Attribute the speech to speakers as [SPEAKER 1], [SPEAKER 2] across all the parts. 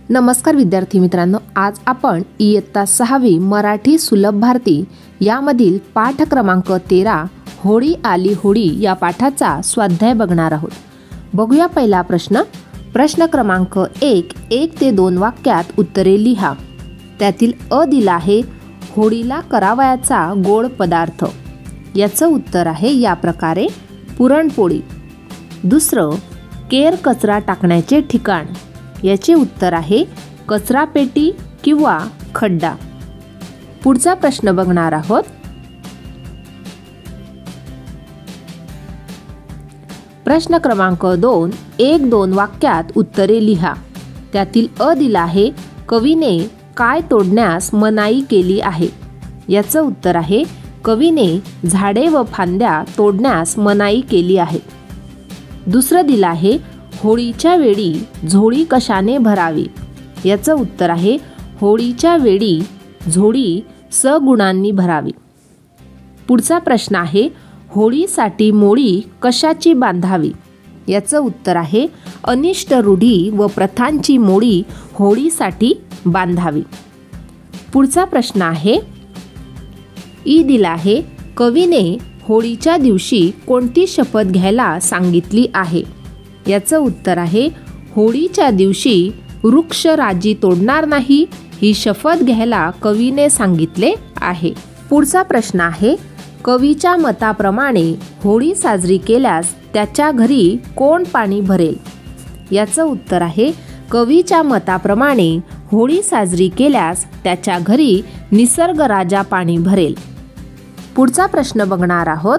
[SPEAKER 1] नमस्कार विद्यार्थी मित्रांनो, आज आपण इयत्ता 6वी मराठी सुलभ भारती यामधील पाठ क्रमांक 13 होळी आली होळी या पाठाचा स्वाध्याय बघणार आहोत। बघूया पहिला प्रश्न। प्रश्न क्रमांक 1 ते 2 वाक्यात उत्तरे लिहा। त्यातील अ दिला आहे होळीला करावयाचा गोड पदार्थ। याचं उत्तर आहे या प्रकारे पुरणपोळी। दुसरं केर कचरा टाकण्याचे ठिकाण। याचे उत्तर आहे कचरापेटी किंवा खड्डा। पुढचा प्रश्न बघणार आहोत। प्रश्न क्रमांक 2 1-2 वाक्यात उत्तरे लिहा। त्यातील अ दिला आहे कवीने काय तोडण्यास मनाई केली आहे। याचं उत्तर आहे कवीने झाडे व फांद्या तोडण्यास मनाई केली आहे। दुसरं दिलं आहे होळीच्या वेळी झोळी कशाने भरावी। याचं उत्तर आहे होळीच्या वेळी झोळी सगुणांनी भरावी। पुढचा प्रश्न आहे होळीसाठी मोळी कशाची बांधावी। याचं उत्तर आहे अनिष्ट रूढी व प्रथांची मोळी होळीसाठी बांधावी। पुढचा प्रश्न आहे ई दिला आहे कवीने होळीच्या दिवशी कोणती शपथ घ्यायला सांगितली आहे। याचं उत्तर आहे होळीच्या दिवशी वृक्ष राजी तोडणार नाही ही शपथ घ्यायला कवीने सांगितले आहे। पुढचा प्रश्न आहे कवीच्या मताप्रमाणे होळी साजरी केल्यास त्याच्या घरी कोण पाणी भरेल। याचं उत्तर आहे कवीच्या मताप्रमाणे होळी साजरी केल्यास त्याच्या घरी निसर्ग राजा पाणी भरेल। पुढचा प्रश्न बघणार आहोत।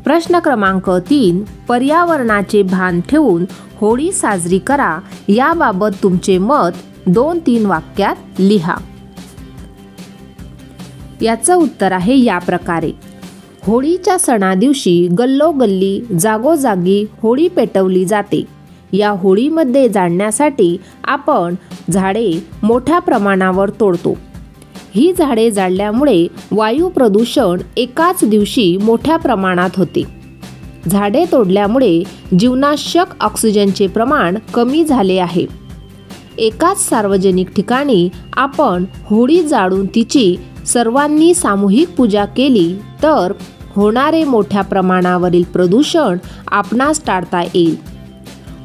[SPEAKER 1] प्रश्न क्रमांक 3 पर्यावरणाचे भान ठेवून होळी साजरी करा याबाबत तुमचे मत 2-3 वाक्यात लिहा। याचं उत्तर आहे या प्रकारे होळीच्या सणा दिवशी गल्लोगल्ली जागोजागी होळी पेटवली जाते। या होळीमध्ये जाळण्यासाठी आपण झाडे मोठ्या प्रमाणावर तोडतो। ही झाडे जाळल्यामुळे वायू प्रदूषण एकाच दिवशी मोठ्या प्रमाणात होते। झाडे तोडल्यामुळे जीवनावश्यक ऑक्सिजनचे प्रमाण कमी झाले आहे। एकाच सार्वजनिक ठिकाणी आपण होळी जाळून तिची सर्वांनी सामूहिक पूजा केली तर होणारे मोठ्या प्रमाणावरील प्रदूषण आपणास टाळता येईल।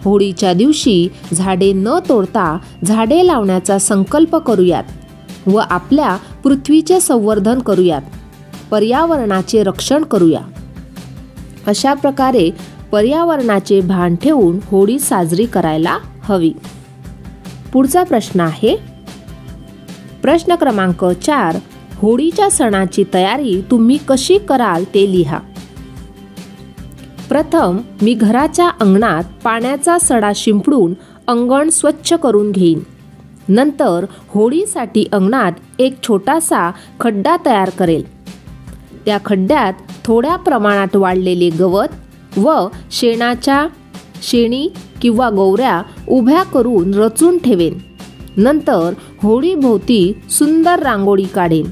[SPEAKER 1] होळीच्या दिवशी झाडे न तोडता झाडे लावण्याचा संकल्प करूयात व आपल्या पृथ्वीचे संवर्धन करूयात, पर्यावरणाचे रक्षण करूया। अशा प्रकारे पर्यावरणाचे भान ठेवून होळी साजरी करायला हवी। पुढचा प्रश्न आहे प्रश्न क्रमांक 4 होळीच्या सणाची तयारी तुम्ही कशी कराल ते लिहा। प्रथम मी घराच्या अंगणात पाण्याचा सडा शिंपडून अंगण स्वच्छ करून घेईन। नंतर होळीसाठी अंगणात एक छोटासा खड्डा तयार करेल। त्या खड्ड्यात थोड्या प्रमाणात वाळलेले गवत व शेणी किंवा गौऱ्या उभ्या करून रचून ठेवेन। नंतर होळीभोवती सुंदर रांगोळी काढेन।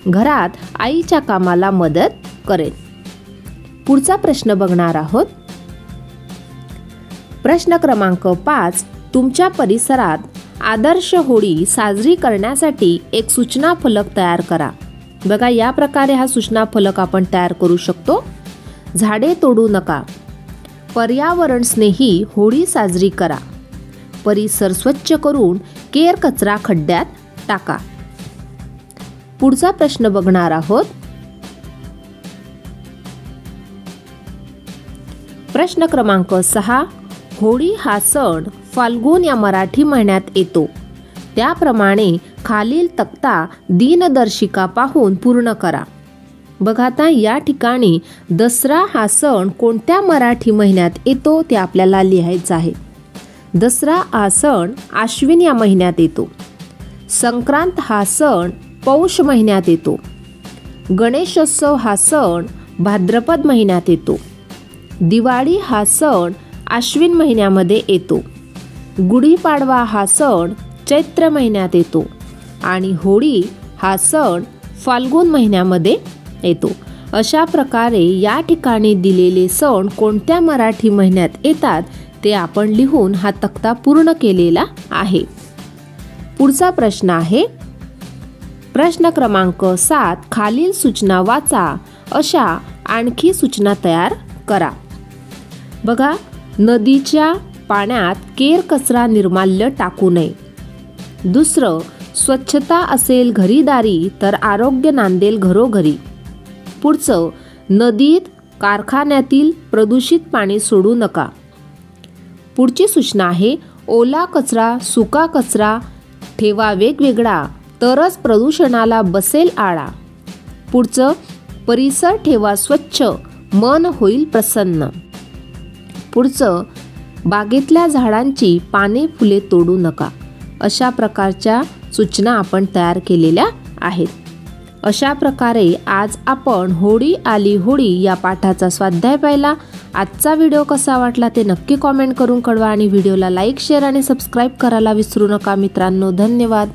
[SPEAKER 1] घरात आईच्या कामाला मदत करेन। पुढचा प्रश्न बघणार आहोत। प्रश्न क्रमांक 5 तुमच्या परिसरात आदर्श होळी साजरी करण्यासाठी एक सूचना फलक तयार करा। बघा या प्रकारे हा सूचना फलक आपण तयार करू शकतो। झाडे तोडू नका, पर्यावरण स्नेही होळी साजरी करा, परिसर स्वच्छ करून केर कचरा खड्ड्यात टाका। पुढचा प्रश्न बघणार आहोत। प्रश्न क्रमांक 6 होळी हा सण फाल्गुन या मराठी महिन्यात येतो। त्याप्रमाणे खालील तक्ता दिनदर्शिका पाहून पूर्ण करा। बघा आता या ठिकाणी दसरा हा सण कोणत्या मराठी महिन्यात येतो ते आपल्याला लिहायचं आहे। दसरा हा सण आश्विन या महिन्यात येतो। संक्रांत हा सण पौष महिन्यात येतो। गणेशोत्सव हा सण भाद्रपद महिन्यात येतो। दिवाळी हा सण आश्विन महिन्यामध्ये येतो। गुढीपाडवा हा सण चैत्र महिन्यात येतो आणि होळी हा सण फाल्गुन महिन्यामध्ये येतो। अशा प्रकारे या ठिकाणी दिलेले सण कोणत्या मराठी महिन्यात येतात ते आपण लिहून हा तक्ता पूर्ण केलेला आहे. पुढचा प्रश्न आहे प्रश्न क्रमांक 7. खालील सूचना वाचा, अशा आणखी सूचना तयार करा. बघा, नदीच्या पाण्यात केर कचरा निर्माल्य टाकू नये. दुसरं, स्वच्छता असेल घरीदारी तर आरोग्य नांदेल घरोघरी. पुढचं, नदीत कारखान्यातील प्रदूषित पाणी सोडू नका. पुढची सूचना आहे ओला कचरा सुका कचरा ठेवा वेगवेगळा, तरच प्रदूषणाला बसेल आळा. पुढचं, परिसर ठेवा स्वच्छ मन होईल प्रसन्न. पुढचं, बागेतल्या झाडांची पाने फुले तोडू नका. अशा प्रकारच्या सूचना आपण तयार केलेल्या आहेत. अशा प्रकारे आज आपण होळी आली होळी या पाठाचा स्वाध्याय पाहिला. आजचा व्हिडिओ कसा वाटला ते नक्की कॉमेंट करून कळवा आणि व्हिडिओला लाईक शेअर आणि सबस्क्राईब करायला विसरू नका मित्रांनो. धन्यवाद.